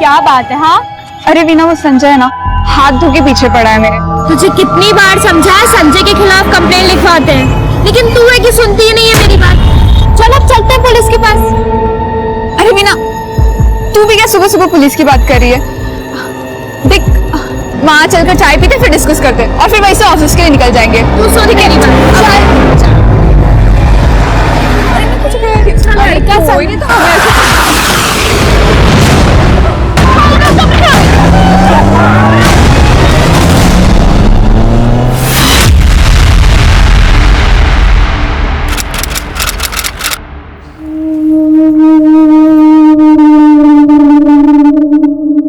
क्या बात है? हाँ, अरे वीना, वो संजय है ना, हाथ धो के पीछे पड़ा है मेरे। तुझे कितनी बार समझाया संजय के खिलाफ कंप्लेंट लिखवाते हैं, लेकिन तू है कि सुनती ही नहीं है मेरी बात। चल अब चलते हैं पुलिस के पास। अरे वीना, तू भी क्या सुबह सुबह पुलिस की बात कर रही है? देख, वहां चलकर चाय पीते फिर डिस्कस करते और फिर वैसे ऑफिस के लिए निकल जाएंगे। तू सोनी मेरी बात।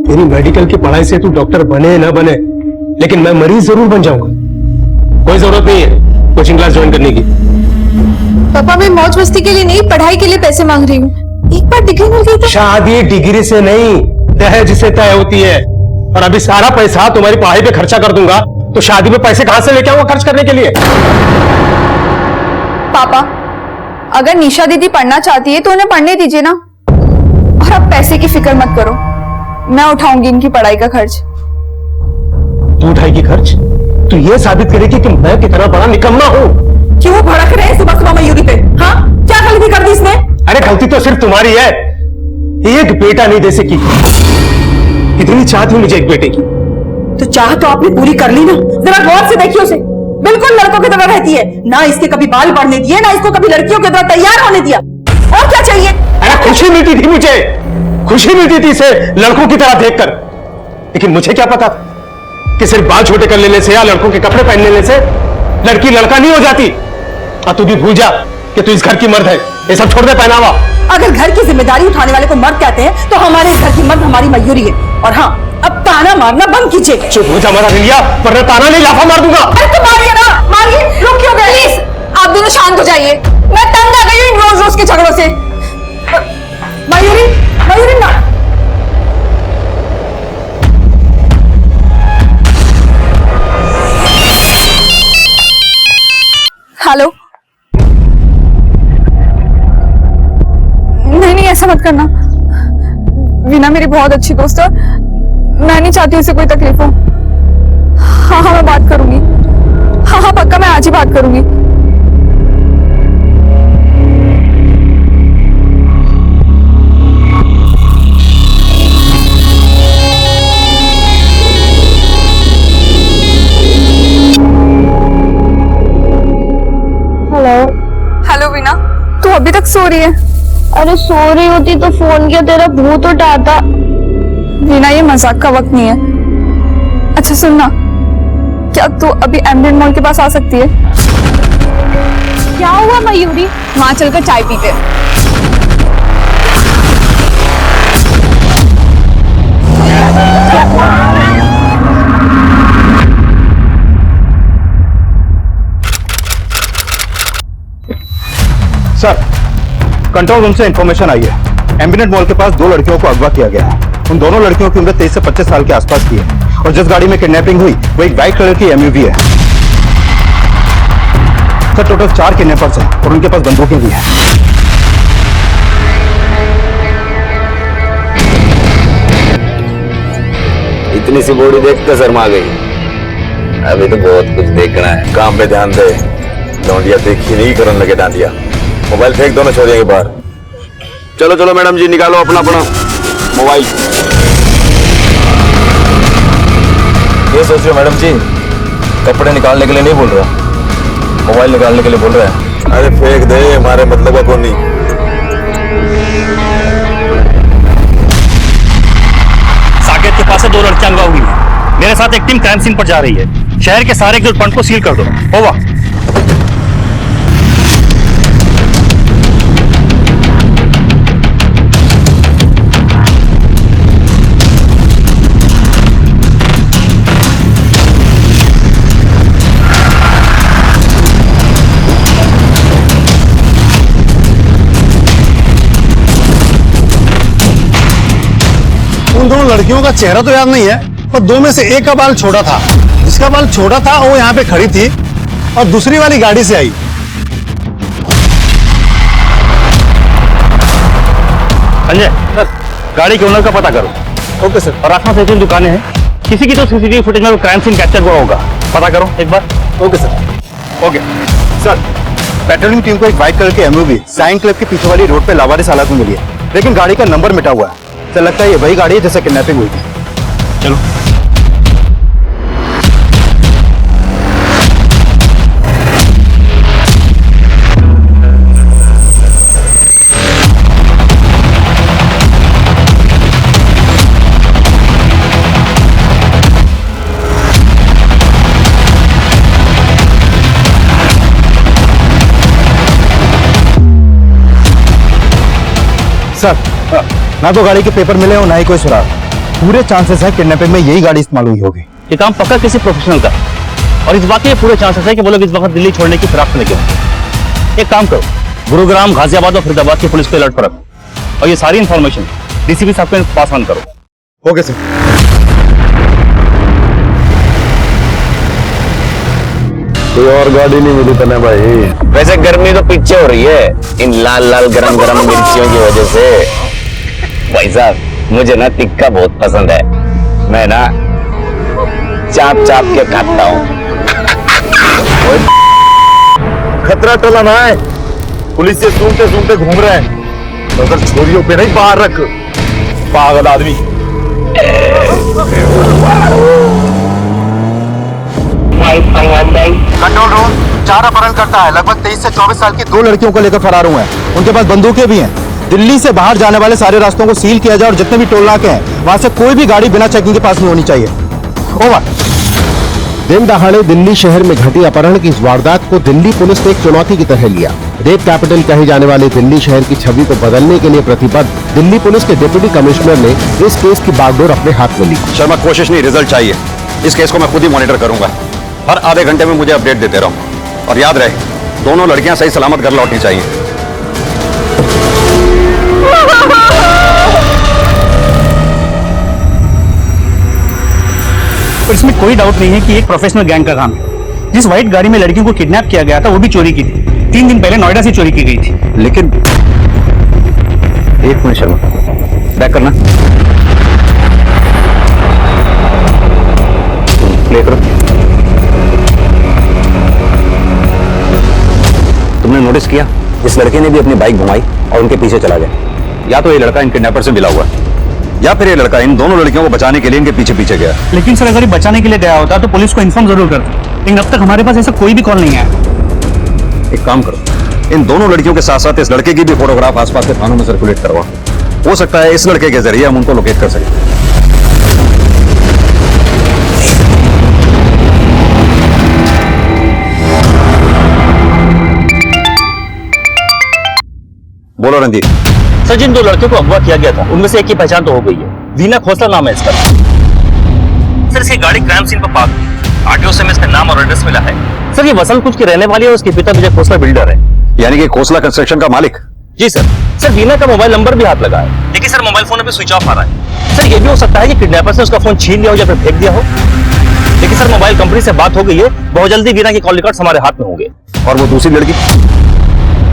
तेरी मेडिकल की पढ़ाई से तू डॉक्टर बने ना बने, लेकिन मैं मरीज जरूर बन जाऊंगा। कोई जरूरत नहीं है कोचिंग क्लास ज्वाइन करने की। पापा, मैं मौज मस्ती के लिए नहीं, पढ़ाई के लिए पैसे मांग रही हूँ। एक बार डिग्री मिल गई तो। शादी डिग्री से नहीं, दहेज से तय होती है। और अभी सारा पैसा तुम्हारी पढ़ाई पे खर्चा कर दूंगा, तो शादी में पैसे कहां से लेके आऊंगा खर्च करने के लिए? पापा, अगर निशा दीदी पढ़ना चाहती है तो उन्हें पढ़ने दीजिए ना। और अब पैसे की फिक्र मत करो, मैं उठाऊंगी इनकी पढ़ाई का खर्च। तू उठाएगी खर्च? तू ये साबित करेगी कि मैं कितना बड़ा निकम्मा हूँ। क्यों भड़क रहे हैं सुबह सुबह मयूरी पे? हाँ, क्या गलती कर दी इसने? अरे गलती तो सिर्फ तुम्हारी है, एक बेटा नहीं दे सकी। इतनी चाह थी मुझे एक बेटे की। तो चाह तो आपने पूरी कर ली ना। जरा गौर से देखिए उसे, बिल्कुल लड़कों की तरह रहती है ना। इसके कभी बाल बढ़ने दिए, ना इसको कभी लड़कियों की तरह तैयार होने दिया। और क्या चाहिए? अरे खुशी मिलती थी मुझे, खुशी मिलती थी इसे लड़कों की तरह देखकर। लेकिन मुझे क्या पता कि सिर्फ बाल छोटे कर लेने से या लड़कों के कपड़े पहन लेने से लड़की लड़का नहीं हो जाती। और तू भी भूल जा कि तू इस घर की मर्द है। ये सब छोड़ दे पहनावा। अगर घर की जिम्मेदारी उठाने वाले को मर्द कहते हैं, तो हमारे इस घर की मर्द हमारी मयूरी है। और हाँ, अब ताना मारना बंद कीजिए। चुप हो जा मरा रिया, वरना ताना नहीं लाफा मार दूंगा। अरे तो मारिए ना, मारिए। रुक क्यों गए? प्लीज, आप दोनों शांत हो जाइए। मैं तंग आ गई हूँ इन रोज रोज के झगड़ों से। मयूरी, मयूरी ना। हेलो। नहीं, ऐसा मत करना। वीना मेरी बहुत अच्छी दोस्त है, मैं नहीं चाहती उसे कोई तकलीफ हो। हाँ, मैं बात करूंगी। हाँ, पक्का मैं आज ही बात करूंगी। हेलो वीना, तू अभी तक सो रही है? अरे सो रही होती तो फोन किया, तेरा भूत उठाता। वीना, ये मजाक का वक्त नहीं है। अच्छा सुनना, क्या तू अभी एम्बिएंट मॉल के पास आ सकती है? क्या हुआ मयूरी? वहां चलकर चाय पीते हैं। सर, कंट्रोल रूम से इंफॉर्मेशन आई है। एम्बिनेट मॉल के पास 2 लड़कियों को अगवा किया गया है। उन दोनों लड़कियों की उम्र 23 से 25 साल के आसपास की है। और जिस गाड़ी में किडनैपिंग हुई वो एक व्हाइट कलर की एमयूवी है। सर, टोटल 4 किडनैपर्स हैं और उनके पास बंदूकें भी हैं। इतनी सी बॉडी देखते शर्मा गई। अभी तो बहुत कुछ देखना है। काम पे ध्यान दे। डांडिया देखी नहीं करने लगे डांडिया। मोबाइल फेंक दो ना छोरिया के बाहर। चलो चलो मैडम जी, निकालो अपना अपना मोबाइल। ये सोच रहे हो मैडम जी, कपड़े निकालने के लिए नहीं बोल रहा, मोबाइल निकालने के लिए बोल रहा है। अरे फेंक दे, हमारे मतलब का कौन नहीं। साकेत के पास से 2 लड़कियां अगवा हुई हैं। मेरे साथ एक टीम क्राइम सीन पर जा रही है। शहर के सारे एक्सिट पॉइंट को सील कर दो। ओवर। उन दोनों लड़कियों का चेहरा तो याद नहीं है, पर 2 में से एक का बाल छोटा था। जिसका बाल छोटा था वो यहाँ पे खड़ी थी और दूसरी वाली गाड़ी से आई। संजय, गाड़ी के ओनर का पता करो। Okay sir. और आसपास 2-3 दुकानें हैं, किसी की तो सीसीटीवी फुटेज में वो क्राइम सीन कैप्चर हुआ होगा, पता करो एक बार। Okay sir. Okay sir, patrolling team को एक व्हाइट कलर की एमयूवी साइन क्लब के पीछे वाली रोड पे लावारिस हालत में मिली है, लेकिन गाड़ी का नंबर मिटा हुआ है। सर लगता है ये वही गाड़ी है जिससे किडनैपिंग हुई थी। चलो। सर ना तो गाड़ी के पेपर मिले और ना ही कोई सुराग। पूरे चांसेस है किडनैपिंग में यही गाड़ी इस्तेमाल हुई होगी। ये काम पक्का किसी प्रोफेशनल का, और इस बात के पूरे चांसेस है कि वो लोग इस वक्त दिल्ली छोड़ने की फिराक में लगे होंगे। एक काम करो, गुरुग्राम, गाजियाबाद और फरीदाबाद की पुलिस को अलर्ट पर रखो, और ये सारी इंफॉर्मेशन डीसीपी साहब को पास ऑन करो। Okay sir. कोई और गाड़ी नहीं मिली तने भाई। वैसे गर्मी तो पीछे हो रही है इन लाल लाल गरम गरम मिर्चियों की वजह से। भाई साहब मुझे ना टिक्का बहुत पसंद है, मैं ना चाप चाप के खाता हूँ। खतरा टला ना है, पुलिस से सूंघते सूंघते घूम रहे हैं, तो अगर छोरियों पे नहीं बाहर रख, पागल आदमी। कंट्रोल रूम, 4 अपहरणकर्ता है, लगभग 23 से 24 साल की 2 लड़कियों को लेकर फरार हुए हैं। उनके पास बंदूकें भी हैं। दिल्ली से बाहर जाने वाले सारे रास्तों को सील किया जाए और जितने भी टोल नाके हैं वहां से कोई भी गाड़ी बिना चेकिंग के पास नहीं होनी चाहिए। ओवर। दिन दहाड़े दिल्ली शहर में घटी अपहरण की इस वारदात को दिल्ली पुलिस ने एक चुनौती की तरह लिया। रेप कैपिटल कहे जाने वाले दिल्ली शहर की छवि को बदलने के लिए प्रतिबद्ध दिल्ली पुलिस के डिप्टी कमिश्नर ने इस केस की बागडोर अपने हाथ में ली। शर्मा, कोशिश नहीं, रिजल्ट चाहिए। इस केस को मैं खुद ही मॉनिटर करूंगा, हर आधे घंटे में मुझे अपडेट देते रहो, और याद रहे दोनों लड़कियां सही सलामत घर लौटनी चाहिए। पर इसमें कोई डाउट नहीं है कि एक प्रोफेशनल गैंग का काम है। जिस व्हाइट गाड़ी में लड़कियों को किडनैप किया गया था वो भी चोरी की थी, 3 दिन पहले नोएडा से चोरी की गई थी। लेकिन एक मिनट शर्मा, बैक करना, प्ले करो। तुमने नोटिस किया इस लड़के ने भी अपनी बाइक घुमाई और उनके पीछे चला गया। या तो ये लड़का इन किडनैपर से मिला हुआ है, या फिर ये लड़का इन दोनों लड़कियों को बचाने के लिए इनके पीछे पीछे गया। लेकिन सर, अगर ये बचाने के लिए गया होता तो पुलिस को इन्फॉर्म जरूर करता, लेकिन अब तक हमारे पास ऐसा कोई भी कॉल नहीं आया। एक काम करो, इन दोनों लड़कियों के साथ साथ इस लड़के की भी फोटोग्राफ आसपास के थानों में सर्कुलेट करवा। हो सकता है इस लड़के के जरिए हम उनको लोकेट कर सकें। बोलो रणदीप। सर, जिन 2 लड़कियों को अगवा किया गया था उनमें से एक की पहचान तो हो गई है, वीना खोसला नाम है इसका। सर, इसकी गाड़ी क्राइम सीन पर पार्क थी, आरटीओ से इसका नाम और एड्रेस मिला है। सर, ये वसंतकुंज की रहने वाली है, उसके पिता विजय खोसला बिल्डर है। यानी कि खोसला कंस्ट्रक्शन का मालिक? जी सर। सर, वीना का मोबाइल नंबर भी हाथ लगा है, लेकिन सर मोबाइल फोन अभी स्विच ऑफ आ रहा है। सर, ये भी हो सकता है कि किडनैपर से उसका फोन छीन लिया हो या फिर फेंक दिया हो। लेकिन सर, मोबाइल कंपनी से बात हो गई है, बहुत जल्दी वीना के कॉल रिकॉर्ड्स हमारे हाथ में होंगे। और वो दूसरी लड़की,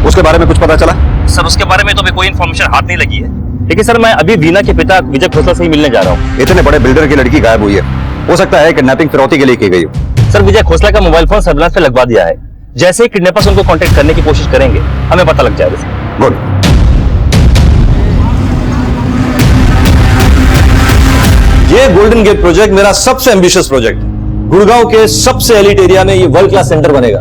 उसके बारे में कुछ पता चला? सर, उसके बारे में तो अभी कोई इन्फॉर्मेशन हाथ नहीं लगी है, लेकिन सर मैं अभी वीना के पिता विजय खोसला से ही मिलने जा रहा हूँ। इतने बड़े बिल्डर की लड़की गायब हुई है, हो सकता है किडनैपिंग फिरौती के लिए की गई हो। सर, विजय खोसला का मोबाइल फोन सर्विलांस पे लगवा दिया है, जैसे ही किडनैपर्स उनको कांटेक्ट करने की कोशिश करेंगे हमें पता लग जाएगा। गुड। ये गोल्डन गेट प्रोजेक्ट मेरा सबसे एम्बिशियस प्रोजेक्ट है। गुड़गांव के सबसे एलिट एरिया में ये वर्ल्ड क्लास सेंटर बनेगा।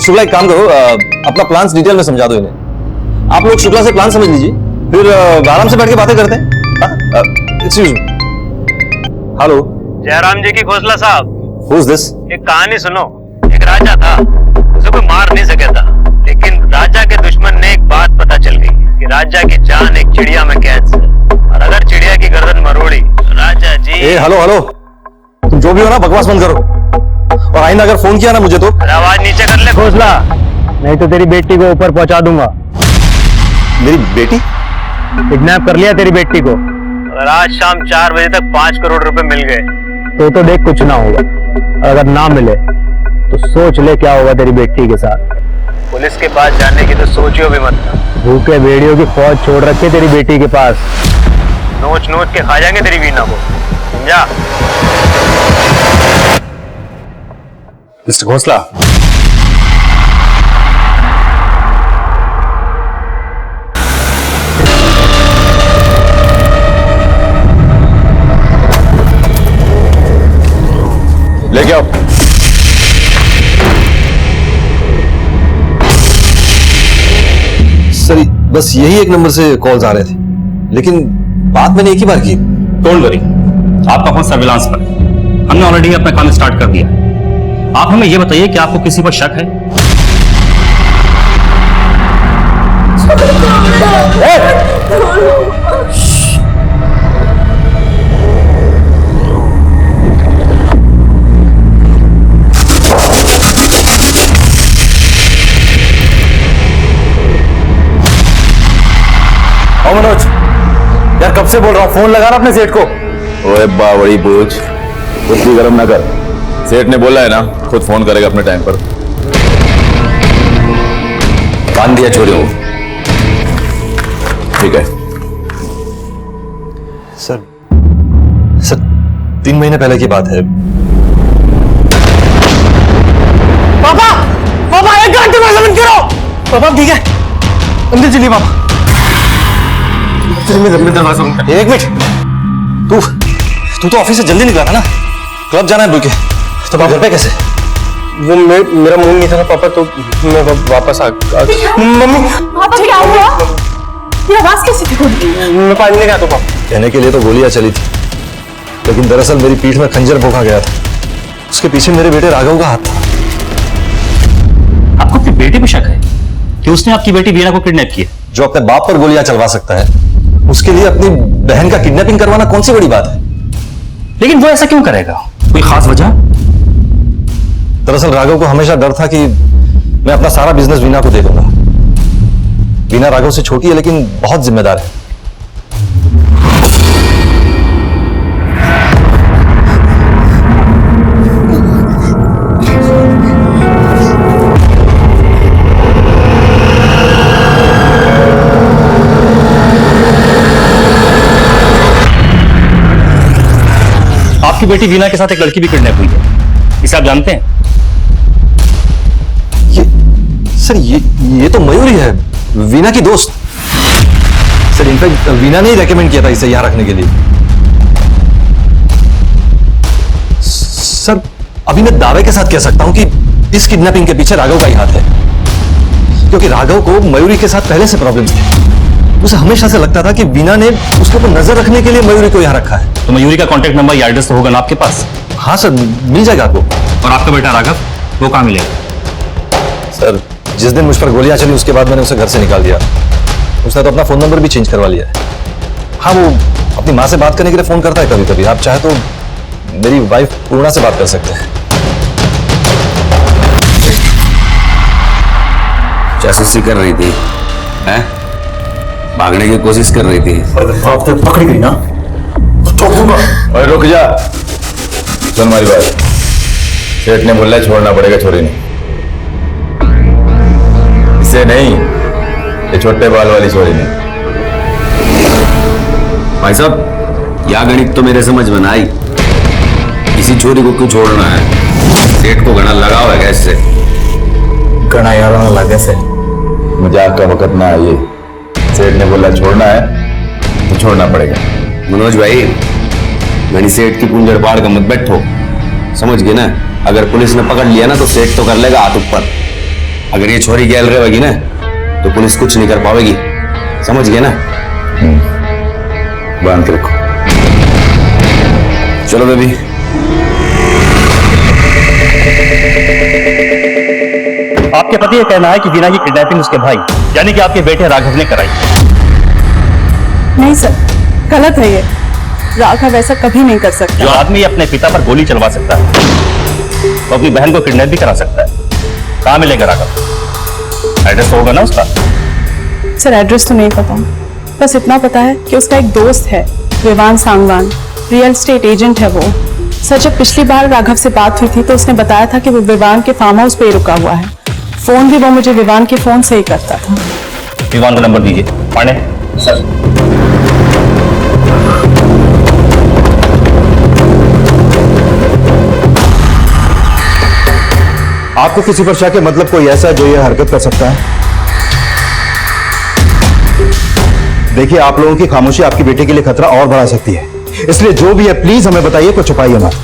शुक्ला, एक काम करो, अपना प्लान्स डिटेल में समझा दो इन्हें। आप लोग शुक्ला से प्लान समझ लीजिए, फिर आराम से बैठ के बातें करते हैं। Excuse me. हेलो, जयराम जी की खोसला साहब। Who is this? एक कहानी सुनो। एक राजा था, उसे कोई मार नहीं सका था, लेकिन राजा के दुश्मन ने एक बात पता चल गई कि राजा की जान एक चिड़िया में कैद है, और अगर चिड़िया की गर्दन मरोड़ी तो राजा जी। हेलो हेलो, तुम जो भी हो ना बकवास बंद करो, और आइंदा अगर फोन किया ना मुझे तो आवाज नीचे कर ले खोसला, नहीं तो तेरी बेटी को ऊपर पहुंचा दूंगा। मेरी बेटी? किडनैप कर लिया तेरी बेटी को। अगर आज शाम 4 बजे तक 5 करोड़ रुपए मिल गए तो देख कुछ ना होगा, अगर ना मिले तो सोच ले क्या होगा तेरी बेटी के साथ। पुलिस के पास जाने की तो सोचियो भी मत। भूखे भेड़ियों की फौज छोड़ रखी है तेरी बेटी के पास। नोच नोच के खा जाएंगे तेरी वीना को, समझा? मिस्टर घोसला, लेके आओ। सर बस यही एक नंबर से कॉल्स आ रहे थे, लेकिन बात मैंने एक ही बार की। डोंट वरी, आपका फोन सर्विलांस पर है। हमने ऑलरेडी अपना काम स्टार्ट कर दिया। आप हमें यह बताइए कि आपको किसी पर शक है? मनोज यार, कब से बोल रहा हूं, फोन लगा ना अपने सेठ को। ओए बावड़ी पूछ, बुद्धि गरम ना कर। सेठ ने बोला है ना, खुद फोन करेगा अपने टाइम पर। बांध दिया चोरियों को। ठीक है सर 3 महीने पहले की बात है। पापा, पापा एक घंटे में समझ करो। पापा ठीक है, अंदर चलिए पापा। एक मिनट, तू तो ऑफिस से जल्दी निकला था ना, क्लब जाना है बुके, तो आप घर पे कैसे? वो मेरा मूड नहीं था ना पापा, तो मैं वापस आ मम्मी पापा क्या हुआ? ये आवाज कैसी थी? मैं पानी लेके आता हूं पापा। कहने के लिए तो गोलियां चली थी, लेकिन दरअसल मेरी पीठ में खंजर भोंका गया था। उसके पीछे मेरे बेटे राघव का हाथ था। आपको अपनी बेटी पे शक है कि उसने आपकी बेटी वीना को किडनैप किया? जो अपने बाप पर गोलियां चलवा सकता है, उसके लिए अपनी बहन का किडनैपिंग करवाना कौन सी बड़ी बात है? लेकिन वो ऐसा क्यों करेगा? कोई खास वजह? दरअसल राघव को हमेशा डर था कि मैं अपना सारा बिजनेस वीना को दे दूंगा। वीना राघव से छोटी है, लेकिन बहुत जिम्मेदार है। आपकी बेटी वीना के साथ एक लड़की भी किडनैप हुई है, इसे आप जानते हैं? ये तो मयूरी है, वीना की दोस्त। सर इनफैक्ट वीना ने ही रेकमेंड किया था इसे यहां रखने के लिए। सर अभी मैं दावे के साथ कह सकता हूं कि इस किडनैपिंग के पीछे राघव का ही हाथ है, क्योंकि राघव को मयूरी के साथ पहले से प्रॉब्लम्स थे। उसे हमेशा से लगता था कि वीना ने उसके ऊपर नजर रखने के लिए मयूरी को यहां रखा है। तो मयूरी का कांटेक्ट नंबर या एड्रेस तो होगा ना आपके पास? हाँ सर, मिल जाएगा आपको। और आपका बेटा राघव, वो कहां मिलेगा? सर जिस दिन मुझ पर गोलियां चली, उसके बाद मैंने उसे घर से निकाल दिया। उसने तो अपना फोन नंबर भी चेंज करवा लिया है। हाँ, वो अपनी माँ से बात करने के लिए फोन करता है कभी कभी। आप चाहे तो मेरी वाइफ पूर्णा से बात कर सकते हैं। जासूसी कर रही थी, हैं? भागने की कोशिश कर रही थी। पकड़ी गई ना, और रुक जा, सुन हमारी बात। सेठ ने बोला छोड़ना पड़ेगा छोरी ने, इसे नहीं, ये छोटे बाल वाली छोरी ने। भाई साहब, यह गणित तो मेरे समझ में ना आई। किसी छोरी को क्यों छोड़ना है? सेठ को घना लगाव है कैसे? घना यार ना लगे से मजाक का वक्त ना आइए। सेठ ने बोला छोड़ना है तो छोड़ना पड़ेगा। मनोज भाई, घनी सेठ की कुंजड़ पाड़ का मत बैठो, समझ गए ना? अगर पुलिस ने पकड़ लिया ना तो सेठ तो कर लेगा हाथ ऊपर। अगर ये छोरी गैल रहेगी ना तो पुलिस कुछ नहीं कर पाएगी, समझ गए ना? बांध के रखो। चलो बेबी। आपके पति ये कहना है कि वीना की किडनैपिंग उसके भाई यानी कि आपके बेटे राघव ने कराई। नहीं सर, गलत है ये। राघव ऐसा कभी नहीं कर सकता। जो आदमी अपने पिता पर गोली चलवा सकता है, वो अपनी बहन को किडनैप भी करा सकता है। कहां मिलेगा राघव? एड्रेस होगा ना उसका? सर एड्रेस तो नहीं पता, बस इतना पता है कि उसका एक दोस्त है, Vivaan Sangwan, real estate agent है वो। सर जब पिछली बार राघव से बात हुई थी तो उसने बताया था कि वो विवान के फार्म हाउस पे रुका हुआ है। फोन भी वो मुझे विवान के फोन से ही करता था। विमान का नंबर दीजिए। पांडे सर। आपको किसी पर शक है, मतलब कोई ऐसा जो ये हरकत कर सकता है? देखिए, आप लोगों की खामोशी आपकी बेटी के लिए खतरा और बढ़ा सकती है, इसलिए जो भी है प्लीज हमें बताइए, कुछ छुपाइए मत।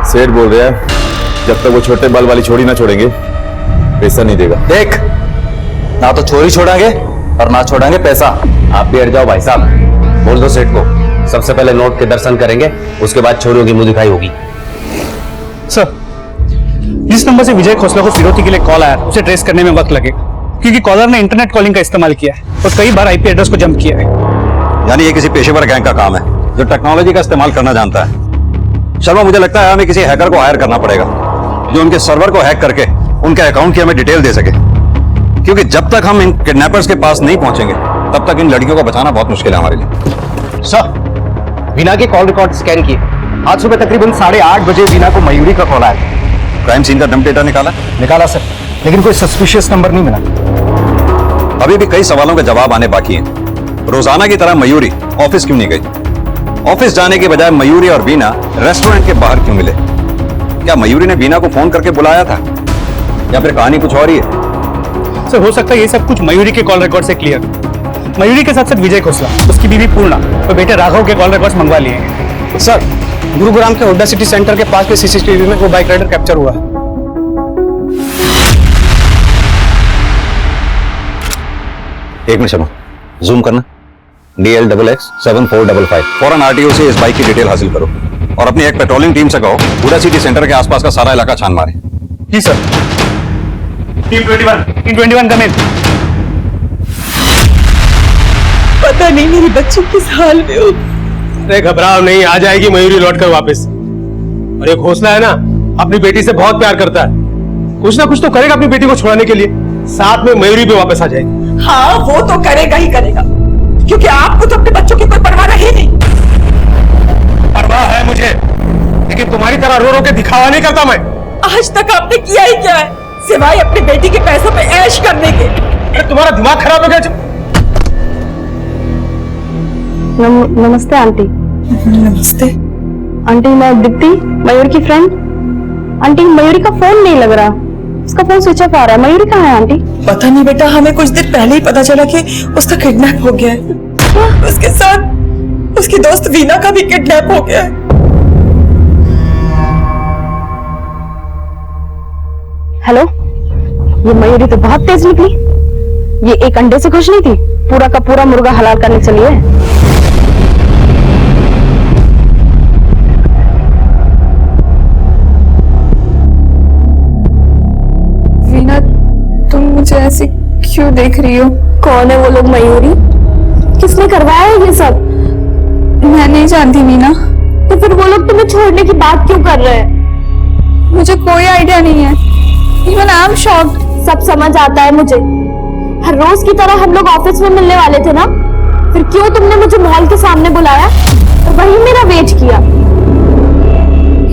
सेठ बोल रहा है जब तक वो छोटे बाल वाली छोड़ी ना छोड़ेंगे पैसा नहीं देगा। देख, ना तो छोरी छोड़ेंगे और ना छोड़ेंगे पैसा। आप भी हट जाओ भाई साहब, बोल दो सेठ को सबसे पहले नोट के दर्शन करेंगे, उसके बाद छोरियों की मुंह दिखाई होगी। सर, जिस नंबर से विजय खोसला को फिरौती के लिए कॉल आया उसे ट्रेस करने में वक्त लगेगा, क्योंकि कॉलर ने इंटरनेट कॉलिंग का इस्तेमाल किया है और कई बार आईपी एड्रेस को जंप किया है। यानी ये किसी पेशेवर गैंग का काम है जो टेक्नोलॉजी का इस्तेमाल करना जानता है। शर्मा, मुझे लगता है हमें किसी हैकर को हायर करना पड़ेगा जो उनके सर्वर को हैक करके उनके अकाउंट की हमें डिटेल दे सके, क्योंकि जब तक हम इन किडनैपर्स के पास नहीं पहुंचेंगे तब तक इन लड़कियों को बचाना बहुत मुश्किल है हमारे लिए। सर, वीना के कॉल रिकॉर्ड स्कैन किए। आज सुबह तकरीबन 8:30 बजे वीना को मयूरी का कॉल आया। क्राइम सीन का डंप डेटा निकाला सर, लेकिन कोई सस्पिशियस नंबर नहीं मिला। अभी भी कई सवालों के जवाब आने बाकी हैं। रोजाना की तरह मयूरी ऑफिस क्यों नहीं गई? ऑफिस जाने के बजाय मयूरी और वीना रेस्टोरेंट के बाहर क्यों मिले? क्या मयूरी ने वीना को फोन करके बुलाया था या फिर कहानी कुछ और ही है? सर, हो सकता है ये सब कुछ मयूरी के कॉल रिकॉर्ड से क्लियर। मयूरी के साथ साथ विजय खोसला, उसकी बीवी पूर्णा और बेटे राघव के कॉल रिकॉर्ड्स मंगवा लिए हैं। सर, गुरुग्राम के हुड्डा सिटी सेंटर के पास के सीसीटीवी में वो बाइक राइडर कैप्चर हुआ है। एक मिनट शर्मा, जूम करना। DL XX7455 फौरन RTO से इस बाइक की डिटेल हासिल करो और अपनी एक पेट्रोलिंग टीम से कहो हुड्डा सिटी सेंटर के आसपास का सारा इलाका छान मारे। जी सर। टीम 21 कम इन। पता नहीं मेरी बच्ची किस हाल में हो। अरे घबराओ नहीं, आ जाएगी मयूरी लौट कर वापस। और ये खोसला है ना, अपनी बेटी से बहुत प्यार करता है, कुछ ना कुछ तो करेगा अपनी बेटी को छुड़ाने के लिए। साथ में मयूरी भी वापस आ जाएगी। हाँ, वो तो करेगा ही करेगा, क्योंकि आपको तो अपने बच्चों की कोई परवाह रही नहीं। परवाह है मुझे, लेकिन तुम्हारी तरह रो रो के दिखावा नहीं करता मैं। आज तक आपने किया ही क्या है सिवाय अपनी बेटी के पैसों पे ऐश करने के? अरे तुम्हारा दिमाग खराब हो गया। नमस्ते आंटी। नमस्ते आंटी, मैं दीप्ति, मयूर की फ्रेंड। आंटी, मयूरी का फोन नहीं लग रहा, उसका फोन स्विच ऑफ आ रहा है। मयूरी कहाँ है आंटी? पता नहीं बेटा, हमें कुछ देर पहले ही पता चला कि उसका किडनैप हो गया है। उसके साथ उसकी दोस्त वीना का भी किडनैप हो गया है। हेलो, ये मयूरी तो बहुत तेज निकली। ये एक अंडे से खुश नहीं थी, पूरा का पूरा मुर्गा हलाल करने चली है। वीना, तुम मुझे ऐसे क्यों देख रही हो? कौन है वो लोग? मयूरी? किसने करवाया है ये सब? मैं नहीं जानती वीना। तो फिर वो लोग तुम्हें छोड़ने की बात क्यों कर रहे हैं? मुझे कोई आइडिया नहीं है। Even I am shocked. सब समझ आता है मुझे। हर रोज की तरह हम लोग ऑफिस में मिलने वाले थे ना, फिर क्यों तुमने मुझे मॉल के सामने बुलाया और वही मेरा वेट किया?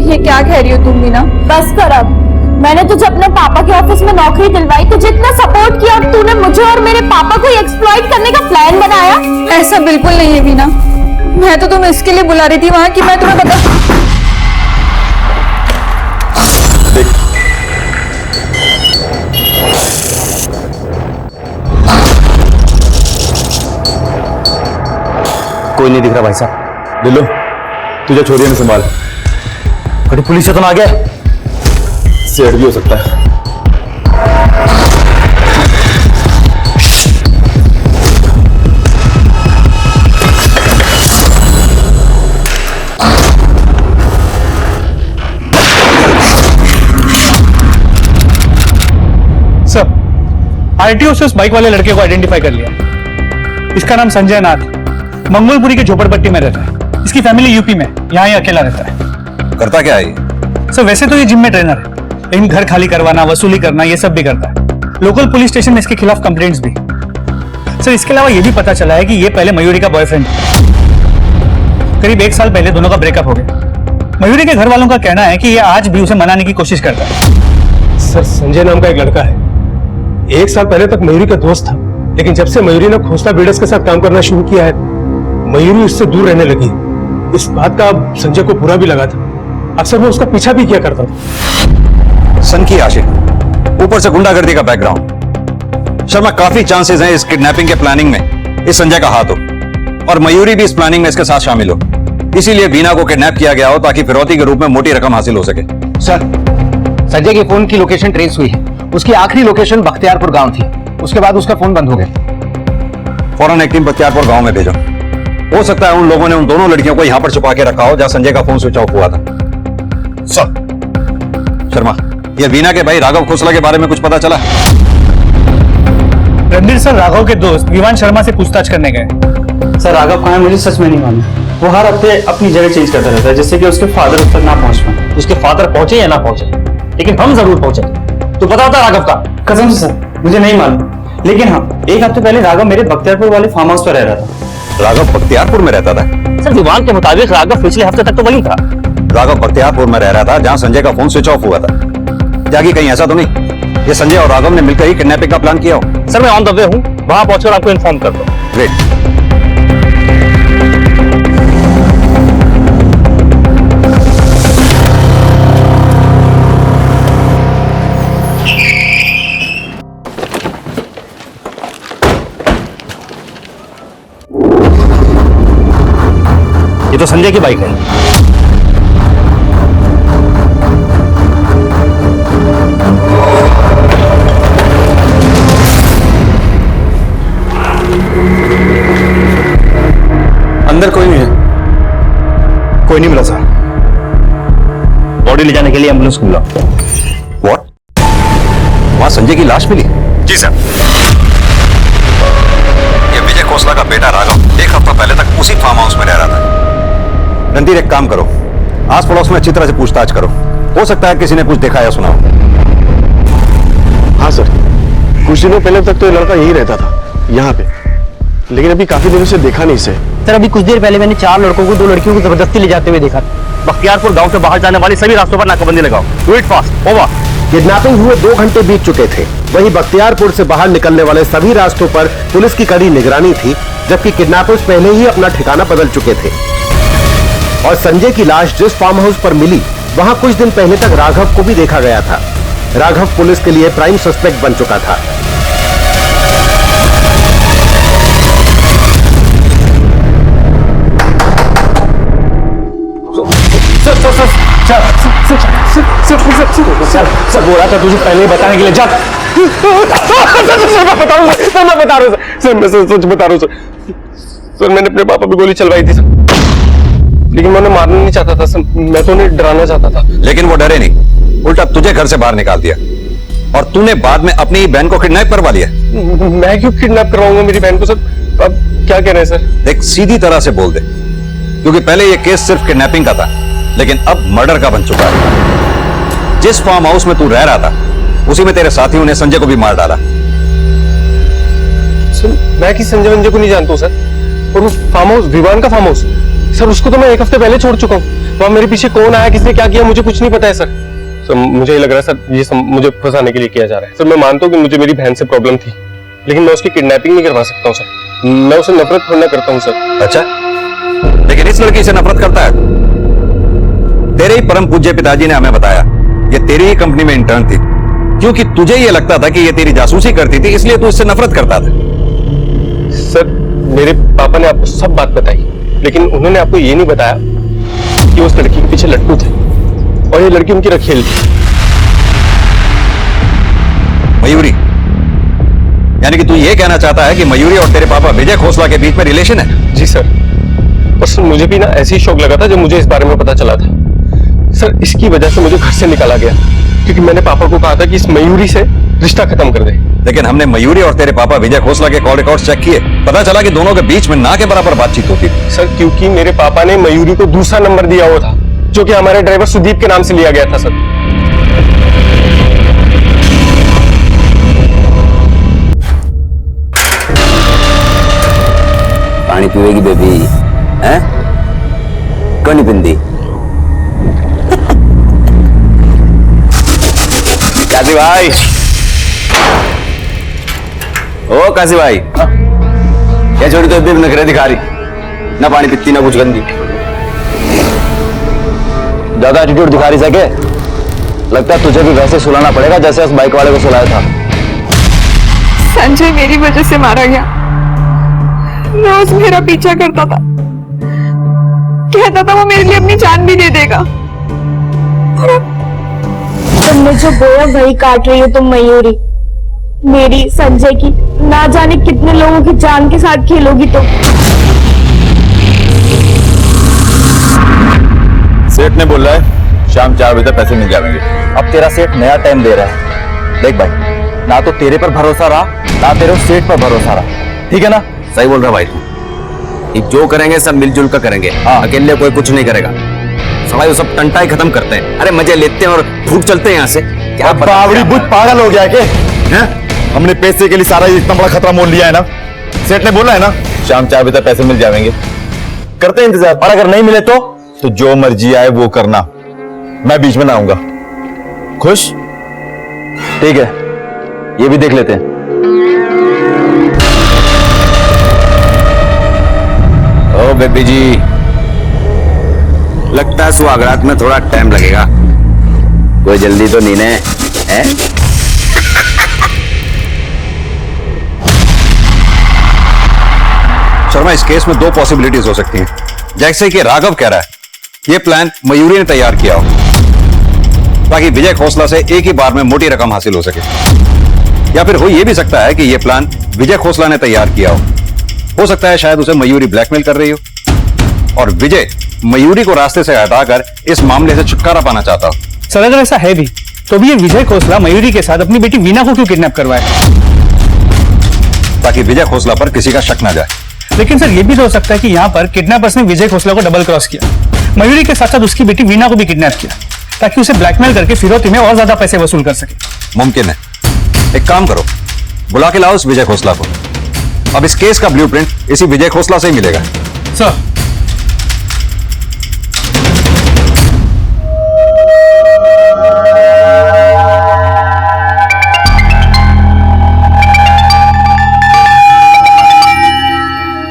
ये क्या कह रही हो तुम वीना? बस कर अब। मैंने तुझे अपने पापा के ऑफिस में नौकरी दिलवाई, तुझे इतना सपोर्ट किया और तूने मुझे और मेरे पापा को एक्सप्लॉइट करने का प्लान बनाया। ऐसा बिल्कुल नहीं है वीना, मैं तो तुम्हें इसके लिए बुला रही थी वहां कि मैं तुम्हें बता। कोई नहीं दिख रहा भाई साहब। दिल्लो, तुझे छोरिया ने संभाल। कभी पुलिस से तो ना आ गया? सेठ भी हो सकता है। सर, आरटीओ से उस बाइक वाले लड़के को आइडेंटिफाई कर लिया। इसका नाम संजय नाथ, मंगोलपुरी के झोपड़पट्टी में रहता है। इसकी फैमिली यूपी में, यहाँ ही अकेला रहता है। करता क्या है? सर, वैसे तो ये जिम में ट्रेनर है, लेकिन घर खाली करवाना, वसूली करना, ये सब भी करता है। लोकल पुलिस स्टेशन में इसके खिलाफ कंप्लेंट्स भी। सर, इसके अलावा ये भी पता चला है कि ये पहले मयूरी का बॉयफ्रेंड है। करीब 1 साल पहले दोनों का ब्रेकअप हो गया। मयूरी के घर वालों का कहना है कि ये आज भी उसे मनाने की कोशिश करता है। सर संजय नाम का एक लड़का है, 1 साल पहले तक मयूरी का दोस्त था, लेकिन जब से मयूरी ने खोसला बिल्डर्स के साथ काम करना शुरू किया है, मयूरी उससे दूर रहने लगी। इस बात का संजय को बुरा भी लगा था। अक्सर वो उसका पीछा भी किया करता था। सन की आशिक, ऊपर से गुंडागर्दी का बैकग्राउंड। शर्मा, काफी चांसेस हैं इस किडनैपिंग के प्लानिंग में इस संजय का हाथ हो, और मयूरी भी इस प्लानिंग में इसके साथ शामिल हो। इसीलिए बीना को किडनैप किया गया हो ताकि फिरौती के रूप में मोटी रकम हासिल हो सके। सर, संजय के फोन की लोकेशन ट्रेस हुई है। उसकी आखिरी लोकेशन बख्तियारपुर गांव थी। उसके बाद उसका फोन बंद हो गया। फौरन एक टीम बख्तियारपुर गांव में भेजो। हो सकता है उन लोगों ने उन दोनों लड़कियों को यहां पर छुपा के रखा हो जहां संजय का फोन स्विच ऑफ हुआ था। सर, शर्मा, यह बीना के भाई राघव खोसला के बारे में कुछ पता चला? रणधीर सर राघव के दोस्त विवान शर्मा से पूछताछ करने गए। सर राघव कहाँ है मुझे सच में नहीं मालूम। वो हर हफ्ते अपनी जगह चेंज करता रहता है जिससे कि उसके फादर उस तक ना पहुंच पाए। उसके फादर पहुंचे या ना पहुंचे, लेकिन हम जरूर पहुंचे। तो पता होता राघव का? कसम से सर मुझे नहीं मालूम, लेकिन हाँ 1 हफ्ते पहले राघव मेरे बख्तियारपुर वाले फार्म हाउस पर रह रहा था। राघव बख्तियारपुर में रहता था? सर विवान के मुताबिक राघव पिछले हफ्ते तक तो वही था। राघव बख्तियारपुर में रह रहा था जहां संजय का फोन स्विच ऑफ हुआ था। त्यागी, कहीं ऐसा तो नहीं ये संजय और राघव ने मिलकर ही किडनैपिंग का प्लान किया हो? सर मैं ऑन द वे हूँ, वहां पहुंचकर आपको इन्फॉर्म कर दो। ग्रेट। ये तो संजय की बाइक है। अंदर कोई नहीं है? कोई नहीं मिला सर। बॉडी ले जाने के लिए एम्बुलेंस को बुलाओ। व्हाट? वहां संजय की लाश मिली? जी सर। ये विजय खोसला का बेटा राघव 1 हफ्ता पहले तक उसी फार्म हाउस में रह रहा था। रणधीर, एक काम करो, आस पड़ोस में अच्छी तरह से पूछताछ करो। हो सकता है किसी ने कुछ देखा या सुना हो। हाँ सर, कुछ दिनों पहले तक तो ये लड़का यही रहता था यहाँ पे, लेकिन अभी काफी दिनों से देखा नहीं इसे। सर अभी कुछ देर पहले मैंने 4 लड़कों को 2 लड़कियों को जबरदस्ती ले जाते हुए देखा। बख्तियारपुर गांव से बाहर जाने वाले सभी रास्तों पर नाकाबंदी लगाओ। Do it fast. Over. Kidnapping हुए 2 घंटे बीत चुके थे। वहीं बख्तियारपुर से बाहर निकलने वाले सभी रास्तों पर पुलिस की कड़ी निगरानी थी, जबकि किडनैपर्स पहले ही अपना ठिकाना बदल चुके थे। और संजय की लाश जिस फार्म हाउस पर मिली, वहां कुछ दिन पहले तक राघव को भी देखा गया था। राघव पुलिस के लिए प्राइम सस्पेक्ट बन चुका था। सर बोला था तुझे पहले ही बताने के लिए। जा मैं बता रहा हूँ सर, मैं सच बता रहा हूँ सर। मैंने अपने पापा पे गोली चलवाई थी सर, लेकिन मैं उन्हें मारना नहीं चाहता था सर, मैं तो उन्हें डराना चाहता था। लेकिन वो डरे नहीं, उल्टा तुझे घर से बाहर निकाल दिया, और तूने बाद में अपनी बहन को किडनैप करवा लिया। मैं क्यों किडनैप करवाऊंगा मेरी बहन को सर? अब क्या कह रहे हैं सर? एक सीधी तरह से बोल दे, क्योंकि पहले ये केस सिर्फ किडनैपिंग का था, लेकिन अब मर्डर का बन चुका है। जिस फार्म हाउस में तू रह रहा था, उसी में तेरे साथियों ने संजय को भी मार डाला। सर मैं किसी संजय को नहीं जानता हूँ सर, और वो फार्म हाउस विवान का फार्म हाउस सर, उसको तो मैं 1 हफ्ते पहले छोड़ चुका हूँ। वहां मेरे पीछे कौन आया, किसने क्या किया, मुझे कुछ नहीं पता है सर। सर मुझे लग रहा है सर ये मुझे फंसाने के लिए किया जा रहा है सर। मैं मानता हूँ कि मुझे मेरी बहन से प्रॉब्लम थी, लेकिन मैं उसकी किडनैपिंग नहीं करवा सकता हूँ सर। मैं उसे नफरत थोड़ा करता हूँ सर। अच्छा, लेकिन इस लड़की से नफरत करता है? तेरे ही परम पूज्य पिताजी ने हमें बताया ये तेरी ही कंपनी में इंटर्न थी, क्योंकि तुझे ये लगता था कि ये तेरी जासूसी करती थी, इसलिए तू इससे नफरत करता था। सर मेरे पापा ने आपको सब बात बताई, लेकिन उन्होंने आपको ये नहीं बताया कि उस लड़की के पीछे लट्टू थे, और ये लड़की उनकी रखेल थी। मयूरी, यानी कि तू ये कहना चाहता है कि मयूरी और तेरे पापा विजय खोसला के बीच में रिलेशन है? जी सर, और सर मुझे भी ना ऐसे ही शौक लगा था जब मुझे इस बारे में पता चला था सर। इसकी वजह से मुझे घर से निकाला गया, क्योंकि मैंने पापा को कहा था कि इस मयूरी से रिश्ता खत्म कर दे। लेकिन हमने मयूरी और तेरे पापा विजय खोसला के कॉल रिकॉर्ड्स चेक किए, पता चला कि दोनों के बीच में ना के बराबर बातचीत होती थी। सर क्योंकि मेरे पापा ने मयूरी को दूसरा नंबर दिया हुआ था, जो कि हमारे ड्राइवर सुदीप के नाम से लिया गया था सर। पानी पीवेगी बेबी? हैं? क्यों नहीं पिंदी? काशी भाई, ओ काशी भाई, क्या छोड़ी तो इतने नखरे दिखा रही, ना पानी पीती ना कुछ गंदी, ज्यादा एटीट्यूड दिखा रही सके। लगता है तुझे भी वैसे सुलाना पड़ेगा जैसे उस बाइक वाले को सुलाया था। संजय मेरी वजह से मारा गया। रोज मेरा पीछा करता था, कहता था वो मेरे लिए अपनी जान भी दे देगा। तुमने जो बोया वही काट रही हो तुम मयूरी। मेरी, संजय की, ना जाने कितने लोगों की जान के साथ खेलोगी तुम। सेठ ने बोला है शाम 4 बजे तक पैसे मिल जाएंगे। अब तेरा सेठ नया टाइम दे रहा है। देख भाई, ना तो तेरे पर भरोसा रहा, ना तेरे सेठ पर भरोसा रहा, ठीक है ना? सही बोल रहा भाई तू। ये जो करेंगे सब मिलजुल कर करेंगे, अकेले कोई कुछ नहीं करेगा। सवाई वो सब टंटा ही खत्म करते हैं। अरे मजे लेते हैं और फूट चलते हैं यहाँ से। क्या बावड़ी बुद्ध पागल हो गया क्या? हमने पैसे के लिए सारा इतना बड़ा खतरा मोल लिया है ना। सेठ ने बोला है ना शाम 4 बजे तक पैसे मिल जाएंगे। करते हैं इंतजार, और अगर नहीं मिले तो जो मर्जी आए वो करना, मैं बीच में ना आऊंगा। खुश? ठीक है, ये भी देख लेते हैं। ओ बेबी जी, लगता है सुहागरात में थोड़ा टाइम लगेगा। कोई जल्दी तो नहीं है? शर्मा, इस केस में 2 पॉसिबिलिटीज हो सकती हैं। जैसे कि राघव कह रहा है ये प्लान मयूरी ने तैयार किया हो ताकि विजय खोसला से एक ही बार में मोटी रकम हासिल हो सके, या फिर हो यह भी सकता है कि यह प्लान विजय खोसला ने तैयार किया हो सकता है शायद उसे मयूरी ब्लैकमेल कर रही हो और विजय मयूरी को रास्ते से हटाकर इस मामले से छुटकारा पाना चाहता हो। सर अगर ऐसा है भी तो भी ये विजय खोसला मयूरी के साथ अपनी बेटी वीना को क्यों किडनैप करवाया? ताकि विजय खोसला पर किसी का शक ना जाए। लेकिन सर ये भी तो हो सकता है कि यहाँ पर किडनैपर्स ने विजय खोसला को डबल क्रॉस किया, मयूरी के साथ साथ उसकी बेटी वीना को भी किडनैप किया ताकि उसे ब्लैकमेल करके फिरौती में और ज्यादा पैसे वसूल कर सके। मुमकिन है। एक काम करो, बुला के लाओ उस विजय खोसला को। अब इस केस का ब्लूप्रिंट इसी विजय खोसला से ही मिलेगा। सर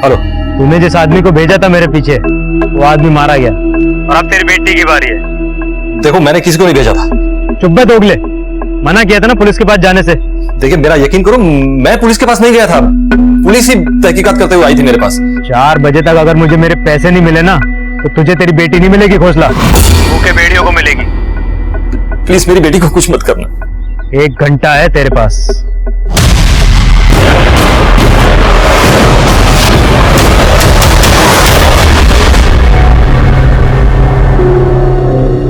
हेलो, तूने जिस आदमी को भेजा था मेरे पीछे वो आदमी मारा गया और अब तेरी बेटी की बारी है। देखो, मैंने किसी को नहीं भेजा था। चुप बे दोगले, मना किया था ना पुलिस के पास जाने से। देखिए, मेरा यकीन करो, मैं पुलिस के पास नहीं गया था। पुलिस ही तहकीकात करते हुए आई थी मेरे पास। 4 बजे तक अगर मुझे मेरे पैसे नहीं मिले ना तो तुझे तेरी बेटी नहीं मिलेगी खोसला, भूखे बेटियों को मिलेगी। प्लीज मेरी बेटी को कुछ मत करना। 1 घंटा है तेरे पास।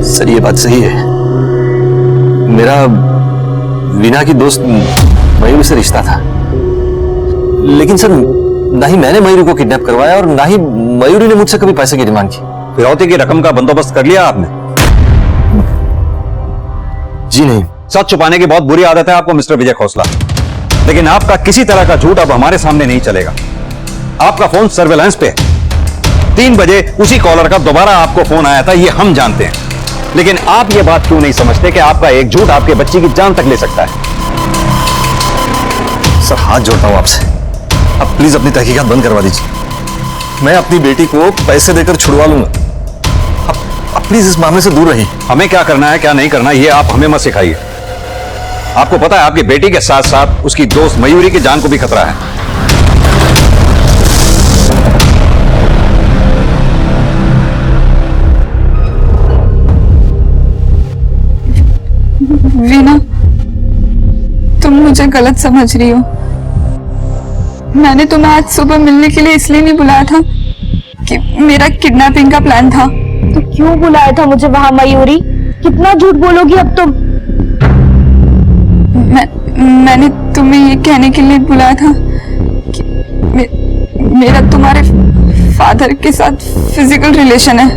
सर ये बात सही है, मेरा वीना की दोस्त मयूरी से रिश्ता था, लेकिन सर ना ही मैंने मयूरी को किडनैप करवाया और ना ही मयूरी ने मुझसे कभी पैसे की डिमांड की। फिरौती की रकम का बंदोबस्त कर लिया आपने? जी नहीं। सच छुपाने की बहुत बुरी आदत है आपको मिस्टर विजय खोसला, लेकिन आपका किसी तरह का झूठ अब हमारे सामने नहीं चलेगा। आपका फोन सर्वेलेंस पे है। 3 बजे उसी कॉलर का दोबारा आपको फोन आया था, ये हम जानते हैं, लेकिन आप ये बात क्यों नहीं समझते कि आपका एक झूठ आपके बच्चे की जान तक ले सकता है। सर हाथ जोड़ता हूं आपसे, अब प्लीज अपनी तहकीकात बंद करवा दीजिए। मैं अपनी बेटी को पैसे देकर छुड़वा लूंगा। अब प्लीज इस मामले से दूर रहिए। हमें क्या करना है क्या नहीं करना ये आप हमें मत सिखाइए। आपको पता है आपकी बेटी के साथ साथ उसकी दोस्त मयूरी की जान को भी खतरा है। वीना, तुम मुझे गलत समझ रही हो। मैंने तुम्हें आज सुबह मिलने के लिए इसलिए नहीं बुलाया था कि मेरा किडनैपिंग का प्लान था। तो क्यों बुलाया था मुझे वहां मयूरी? कितना झूठ बोलोगी अब तुम? मैंने तुम्हें ये कहने के लिए बुलाया था कि मेरा तुम्हारे फादर के साथ फिजिकल रिलेशन है।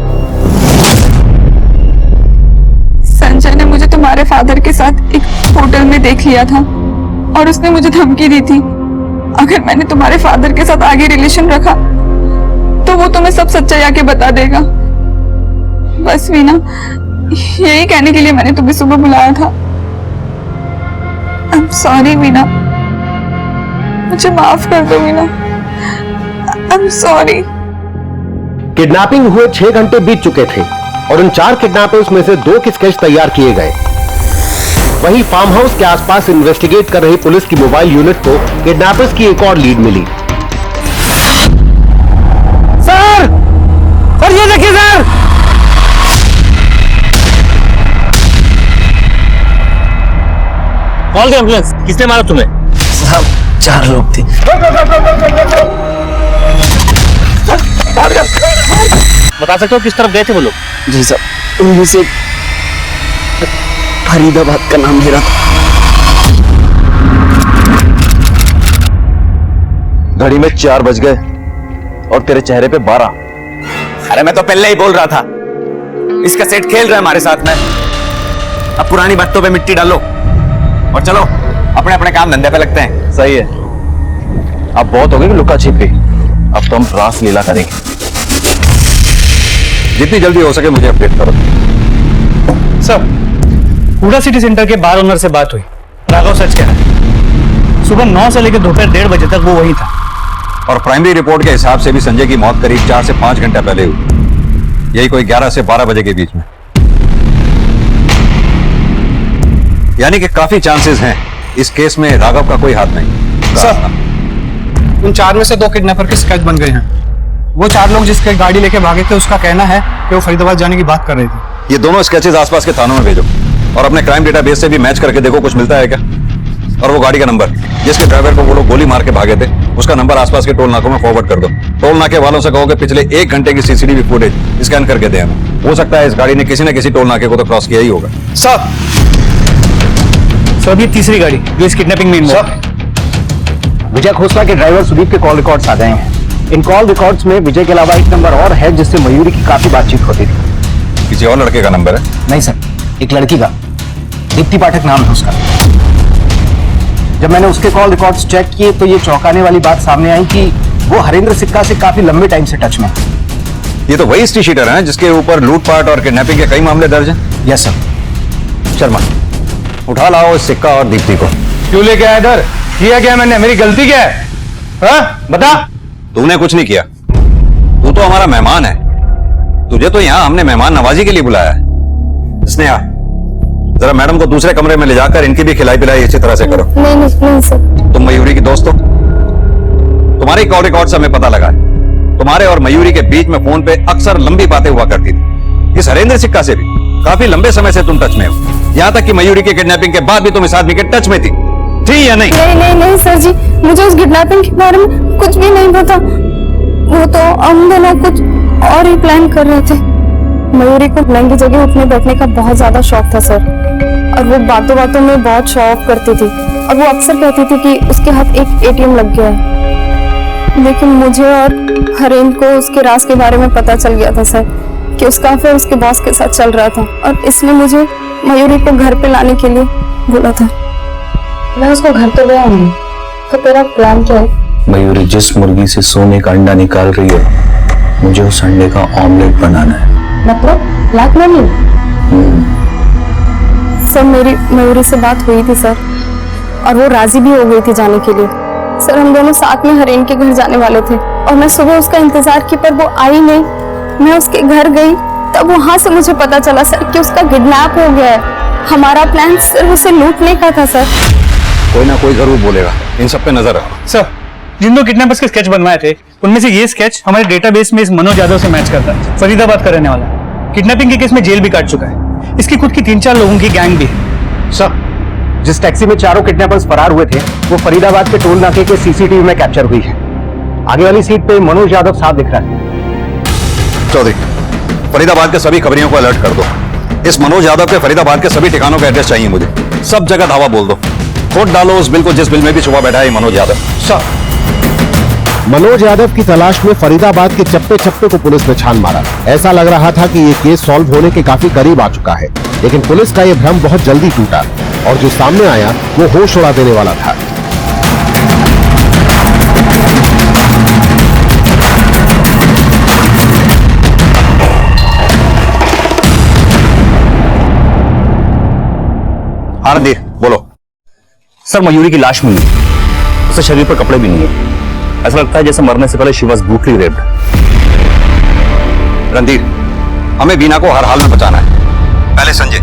संजय ने मुझे तुम्हारे फादर के साथ एक होटल में देख लिया था और उसने मुझे धमकी दी थी अगर मैंने तुम्हारे फादर के साथ आगे रिलेशन रखा तो वो तुम्हें सब सच्चाई आके बता देगा। बस वीना, यही कहने के लिए मैंने तुम्हें सुबह बुलाया था। I'm sorry मीना, मुझे माफ कर दो मीना। I'm sorry। किडनैपिंग हुए 6 घंटे बीत चुके थे और उन 4 किडनैपर्स में से 2 के स्केच तैयार किए गए। वहीं फार्म हाउस के आसपास इन्वेस्टिगेट कर रही पुलिस की मोबाइल यूनिट को किडनैपर्स की एक और लीड मिली। सर, और ये देखिए सर, कॉल द एम्बुलेंस। किसने मारा तुम्हें? साहब 4 लोग थे। बता सकते हो किस तरफ गए थे वो लोग? जी साहब, उनमें से फरीदाबाद का नाम ले रहा था। घड़ी में 4 बज गए और तेरे चेहरे पे 12। अरे मैं तो पहले ही बोल रहा था, इसका सेट खेल रहा है हमारे साथ में। अब पुरानी बातों पे मिट्टी डालो और चलो अपने अपने काम धंधे पे लगते हैं। सही है, अब बहुत हो गई लुका छिपी, अब तो हम रास लीला करेंगे। जितनी जल्दी हो सके मुझे अपडेट करो। सर, हुडा सिटी सेंटर के बार ओनर से बात हुई। राघव सच कह रहा है, सुबह 9 से लेकर दोपहर 1:30 बजे तक वो वहीं था। और प्राइमरी रिपोर्ट के हिसाब से भी संजय की मौत करीब 4 से 5 घंटे पहले हुई, यही कोई 11 से 12 बजे के बीच में। यानी कि काफी चांसेस हैं इस केस में राघव का कोई हाथ नहीं। सर, उन 4 में से 2 किडनैपर के स्केच बन गए हैं। वो 4 लोग जिसके गाड़ी लेके भागे थे, उसका कहना है कि वो फरीदाबाद जाने की बात कर रहे थे। ये दोनों स्केचेस आसपास के थानों में भेजो और अपने क्राइम डेटाबेस से भी मैच करके देखो कुछ मिलता है क्या। और वो गाड़ी का नंबर जिसके ड्राइवर को वो लोग गोली मार के भागे थे, उसका नंबर आसपास के टोल नाकों में फॉरवर्ड कर दो। टोल नाके वालों से कहो कि पिछले 1 घंटे की सीसीटीवी फुटेज स्कैन करके दें हमें। हो सकता है इस गाड़ी ने किसी न किसी टोल नाके को तो क्रॉस किया ही होगा। सर, ये तीसरी गाड़ी जो इस किडनैपिंग में इन्वॉल्व है। विजय खोसला के ड्राइवर सुदीप के कॉल रिकॉर्ड्स आ गए हैं। इन कॉल रिकॉर्ड्स में विजय के अलावा एक नंबर और है जिससे मयूरी की काफी बातचीत होती थी। किसी और लड़के का नंबर है? नहीं सर, एक लड़की का, दीप्ति पाठक नाम है उसका। जब मैंने उसके कॉल रिकॉर्ड्स चेक किए तो ये चौंकाने वाली बात सामने आई कि वो हरेंद्र सिक्का से काफी लंबे टाइम से टच में। ये तो वही हिस्ट्री शीटर है जिसके ऊपर लूटपाट और किडनैपिंग के कई मामले दर्ज हैं। Yes sir. शर्मा, उठा लाओ इस सिक्का और दीप्ति को। क्यों लेके आया इधर? किया क्या मैंने? मेरी गलती क्या है? बता। तूने कुछ नहीं किया, तू तो हमारा मेहमान है। तुझे तो यहाँ हमने मेहमान नवाजी के लिए बुलाया है। स्नेहा, जरा मैडम को दूसरे कमरे में ले जाकर इनकी भी खिलाई पिलाई अच्छी तरह से करो। नहीं सर। तुम मयूरी की दोस्त हो? तुम्हारी कॉल रिकॉर्ड से हमें पता लगा है तुम्हारे और मयूरी के बीच में फोन पे अक्सर लंबी बातें हुआ करती थी। इस हरेंद्र सिक्का से भी काफी लंबे समय से तुम टच में हो, यहाँ तक कि मयूरी के किडनैपिंग के बाद भी तुम इस आदमी के टच में थी या नहीं? नहीं सर जी, मुझे उस किडनैपिंग के बारे में कुछ भी नहीं पता। वो तो हम दोनों कुछ और ही प्लान कर रहे थे। मयूरी को महंगी जगह उठने बैठने का बहुत ज्यादा शौक था सर, और वो बातों बातों में बहुत शो ऑफ करती थी और वो अक्सर कहती थी कि उसके हाथ एक एटीएम लग गया है। लेकिन मुझे और हरेंद्र को उसके राज के बारे में पता चल गया था सर कि उसका अफेयर उसके बॉस के साथ चल रहा था, और इसलिए मुझे मयूरी को घर पे लाने के लिए बोला था। मैं उसको घर तो ले आऊंगी, तो तेरा प्लान क्या है? मयूरी, जिस मुर्गी से सोने का अंडा निकाल रही है, मुझे उस अंडे का ऑमलेट बनाना है। मतलब ब्लैकमेलिंग? सर, मेरी मयूरी से बात हुई थी सर, और वो राजी भी हो गई थी जाने के लिए। सर, हम दोनों साथ में हरेन के घर जाने वाले थे और मैं सुबह उसका इंतजार की, पर वो आई नहीं। मैं उसके घर गई, तब वहां से मुझे पता चला सर कि उसका किडनैप हो गया है। हमारा प्लान सिर्फ उसे लूटने का था सर। कोई ना कोई जरूर बोलेगा, इन सब पे नजर रखो। सर, जिन 2 किडनैपर्स के स्केच बनवाए थे उनमें से ये स्केच हमारे डेटाबेस में इस मनोज यादव से मैच करता है। फरीदाबाद का रहने वाला है, किडनैपिंग के केस में जेल भी काट चुका है। इसकी खुद की 3-4 लोगों की गैंग भी है। सर, जिस टैक्सी में 4 किडनैपर्स फरार हुए थे वो फरीदाबाद के टोल नाके के सीसीटीवी में कैप्चर हुई है। आगे वाली सीट पे मनोज यादव साफ दिख रहा है। चौधरी, फरीदाबाद के सभी खबरियों को अलर्ट कर दो। इस मनोज यादव के फरीदाबाद के सभी ठिकानों का एड्रेस चाहिए मुझे। सब जगह धावा बोल दो, खोट डालो उस बिल को जिस बिल में भी छुपा बैठा है मनोज यादव। सर, मनोज यादव की तलाश में फरीदाबाद के चप्पे चप्पे को पुलिस ने छान मारा। ऐसा लग रहा था कि ये केस सॉल्व होने के काफी करीब आ चुका है, लेकिन पुलिस का ये भ्रम बहुत जल्दी टूटा और जो सामने आया वो होश उड़ा देने वाला था। आनंदी, बोलो। सर मयूरी की लाश मिली, उसके शरीर पर कपड़े भी नहीं है। ऐसा लगता है जैसे मरने से पहले she was brutally raped. Randhir, हमें वीना को हर हाल में बचाना है। पहले संजय,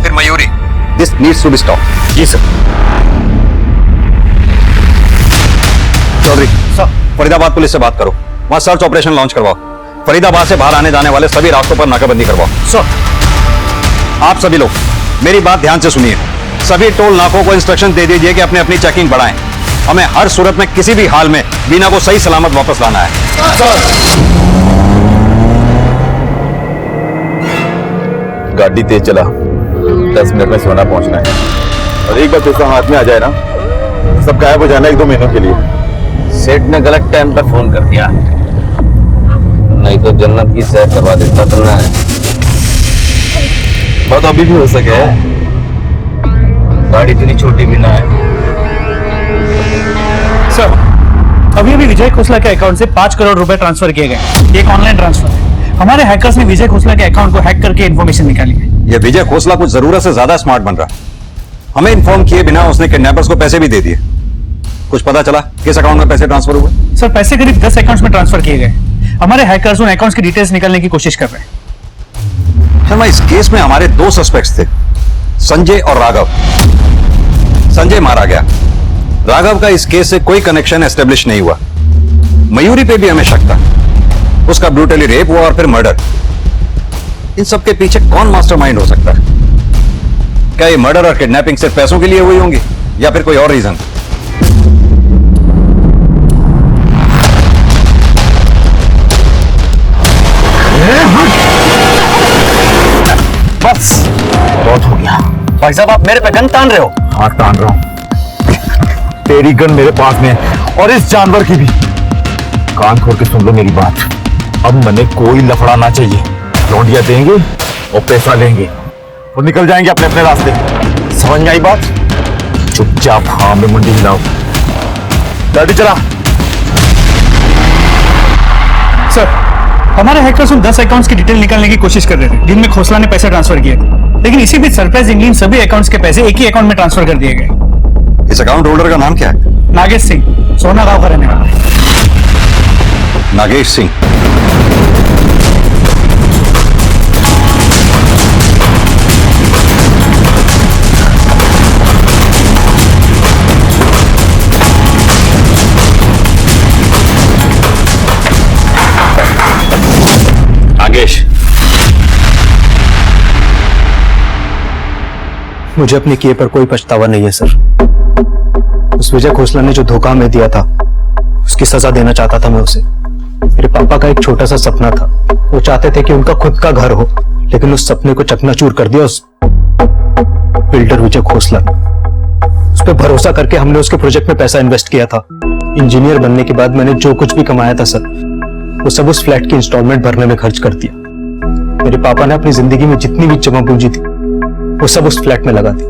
फिर Mayuri. This needs to be stop. जी sir. Chaudhary sir, Faridabad police से बात करो, वहां सर्च ऑपरेशन लॉन्च करवाओ। फरीदाबाद से बाहर आने जाने वाले सभी रास्तों पर नाकाबंदी करवाओ। सर। आप सभी लोग मेरी बात ध्यान से सुनिए। सभी टोल नाकों को इंस्ट्रक्शन दे दीजिए कि अपनी अपनी चेकिंग बढ़ाएं। हमें हर सूरत में किसी भी हाल में वीना को सही सलामत वापस लाना है। गाड़ी तेज चला, 10 मिनट में सोना पहुंचना है। और एक बार पैसा हाथ में आ जाए ना, सब गायब हो जाना 1-2 महीनों के लिए। सेठ ने गलत टाइम पर फोन कर दिया, नहीं तो जन्नत की सैर करवा देता तो ना है। बात अभी भी हो सके, गाड़ी इतनी छोटी भी ना है। सर, अभी अभी विजय खोसला के अकाउंट से 5 करोड़ रुपए ट्रांसफर किए गए। एक ऑनलाइन ट्रांसफर है। हमारे हैकर्स ने विजय खोसला के अकाउंट को हैक करके इन्फॉर्मेशन निकाली है। यह विजय खोसला कुछ जरूरत से ज्यादा स्मार्ट बन रहा है। हमें इन्फॉर्म किए बिना उसने किडनैपर्स को पैसे भी दे दिए। कुछ पता चला किस अकाउंट में पैसे ट्रांसफर हुए? सर, पैसे करीब 10 अकाउंट्स में ट्रांसफर किए गए। हमारे हैकर्स उन अकाउंट्स की डिटेल्स निकालने की कोशिश कर रहे हैं। शर्मा, इस केस में हमारे 2 सस्पेक्ट्स थे, संजय और राघव। संजय मारा गया, राघव का इस केस से कोई कनेक्शन एस्टेब्लिश नहीं हुआ। मयूरी पे भी हमें शक था, उसका ब्रूटली रेप हुआ और फिर मर्डर। इन सब के पीछे कौन मास्टरमाइंड हो सकता है? क्या ये मर्डर और किडनैपिंग सिर्फ पैसों के लिए हुई होंगी या फिर कोई और रीजन? बस बहुत हो गया। भाई साहब, आप मेरे पे गन तान रहे हो? हाथ तान रहा हूं। तेरी गन मेरे पास में है और इस जानवर की भी। कान खोल के सुन लो मेरी बात, अब मैंने कोई लफड़ा ना चाहिए। लौंडिया देंगे और पैसा लेंगे और निकल जाएंगे अपने अपने रास्ते। समझ में आई बात? चुपचाप हाँ में मुंडी हिलाओ। गाड़ी चला। सर, हमारे हैकर्स उन 10 अकाउंट्स की डिटेल निकालने की कोशिश कर रहे थे जिनमें खोसला ने पैसे ट्रांसफर किए थे। लेकिन इसी बीच सरप्राइजिंगली इन सभी अकाउंट्स के पैसे एक ही अकाउंट में ट्रांसफर कर दिए गए। इस अकाउंट होल्डर का नाम क्या है? नागेश सिंह, सोना गांव का रहने वाला है। नागेश सिंह। नागेश, मुझे अपने किए पर कोई पछतावा नहीं है सर। उस विजय खोसला ने जो धोखा हमें दिया था, उसकी सजा देना चाहता था मैं उसे। मेरे पापा का एक छोटा सा सपना था, वो चाहते थे कि उनका खुद का घर हो, लेकिन उस सपने को चकनाचूर कर दिया उस बिल्डर विजय खोसला ने। उस पर भरोसा करके हमने उसके प्रोजेक्ट में पैसा इन्वेस्ट किया था। इंजीनियर बनने के बाद मैंने जो कुछ भी कमाया था सर, वो सब उस फ्लैट की इंस्टॉलमेंट भरने में खर्च कर दिया। मेरे पापा ने अपनी जिंदगी में जितनी भी जमा पूंजी थी वो सब उस फ्लैट में लगा दी।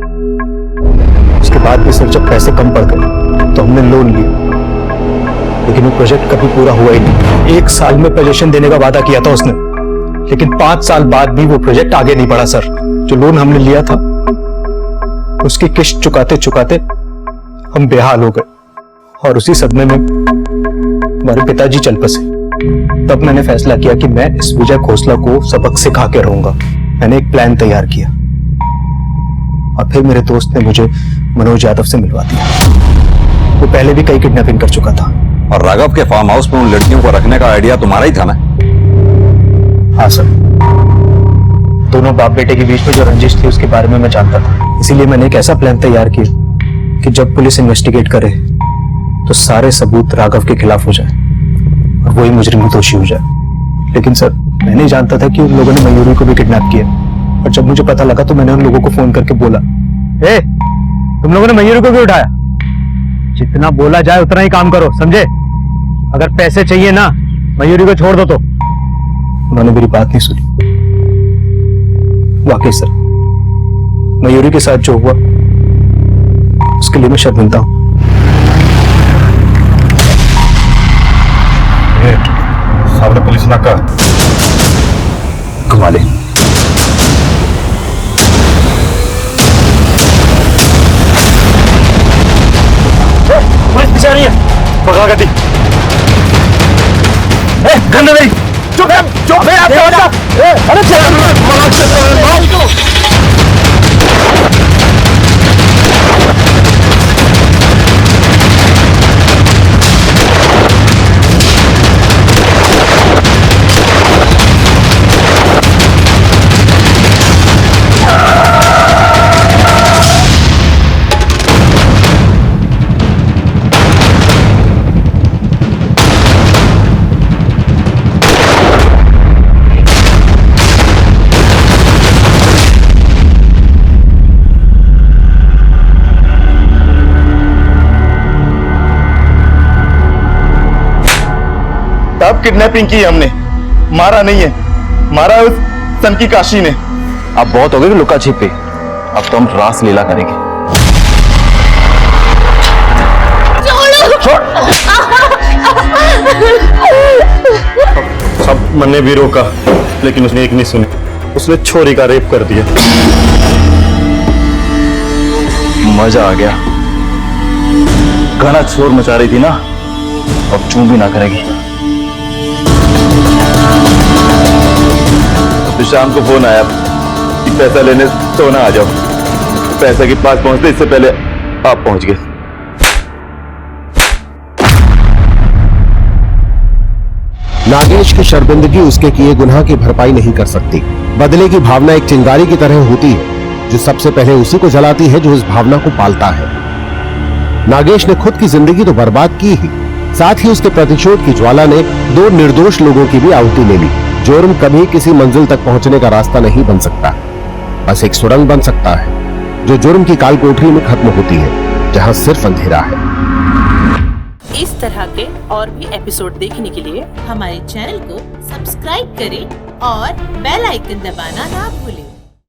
उसके बाद भी सर जब पैसे कम पड़ गए तो हमने लोन लिया, लेकिन वो प्रोजेक्ट कभी पूरा हुआ ही नहीं। 1 साल में पोजीशन देने का वादा किया था उसने, लेकिन 5 साल बाद भी वो प्रोजेक्ट आगे नहीं बढ़ा सर। जो लोन हमने लिया था उसकी किस्त चुकाते चुकाते हम बेहाल हो गए और उसी सदमे में हमारे पिताजी चल बसे। तब मैंने फैसला किया कि मैं इस विजय खोसला को सबक सिखा के रहूंगा। मैंने एक प्लान तैयार किया और फिर मेरे दोस्त ने मुझे मनोज यादव से मिलवा दिया। वो पहले भी कई किडनैपिंग कर चुका था। और राघव के फार्म हाउस में उन लड़कियों को रखने का आइडिया तुम्हारा ही था ना? हाँ सर, दोनों बाप बेटे के बीच में जो रंजिश थी उसके बारे में मैं जानता था। इसीलिए मैंने एक ऐसा प्लान तैयार किया कि जब पुलिस इन्वेस्टिगेट करे तो सारे सबूत राघव के खिलाफ हो जाए और वही मुजरिम दोषी हो जाए। लेकिन सर, मैं नहीं जानता था कि उन लोगों ने मयूरी को भी किडनैप किया। और जब मुझे पता लगा तो मैंने उन लोगों को फोन करके बोला, ए, तुम लोगों ने मयूरी को भी उठाया? जितना बोला जाए उतना ही काम करो, समझे? अगर पैसे चाहिए ना, मयूरी को छोड़ दो। तो उन्होंने मेरी बात नहीं सुनी। वाकई सर, मयूरी के साथ जो हुआ उसके लिए मैं शर्मिंदा हूं। सामने पुलिस नाका। घुमा ले। पीछे आ रही है, पकड़ा गड्डी। गंदे मेरी चुप है, चुप है, अरे तब किडनैपिंग की हमने, मारा नहीं है, मारा उस सन की काशी ने। अब बहुत हो गई लुका छिपी, अब तो हम रास लीला करेंगे। सब मैंने भी रोका, लेकिन उसने एक नहीं सुनी, उसने छोरी का रेप कर दिया। मजा आ गया। घना शोर मचा रही थी ना, अब चूं भी ना करेगी। तो शाम को फोन आया कि पैसा लेने सोना आ जाओ। पैसे के पास पहुंचते इससे पहले आप पहुंच गए। नागेश की शर्मिंदगी उसके किए गुनाह की भरपाई नहीं कर सकती। बदले की भावना एक चिंगारी की तरह होती है जो सबसे पहले उसी को जलाती है जो इस भावना को पालता है। नागेश ने खुद की जिंदगी तो बर्बाद की ही, साथ ही उसके प्रतिशोध की ज्वाला ने 2 निर्दोष लोगों की भी आहुति ले ली। जुर्म कभी किसी मंजिल तक पहुंचने का रास्ता नहीं बन सकता, बस एक सुरंग बन सकता है जो जुर्म की काल कोठरी में खत्म होती है, जहां सिर्फ अंधेरा है। इस तरह के और भी एपिसोड देखने के लिए हमारे चैनल को सब्सक्राइब करें और बेल आइकन दबाना ना भूलें।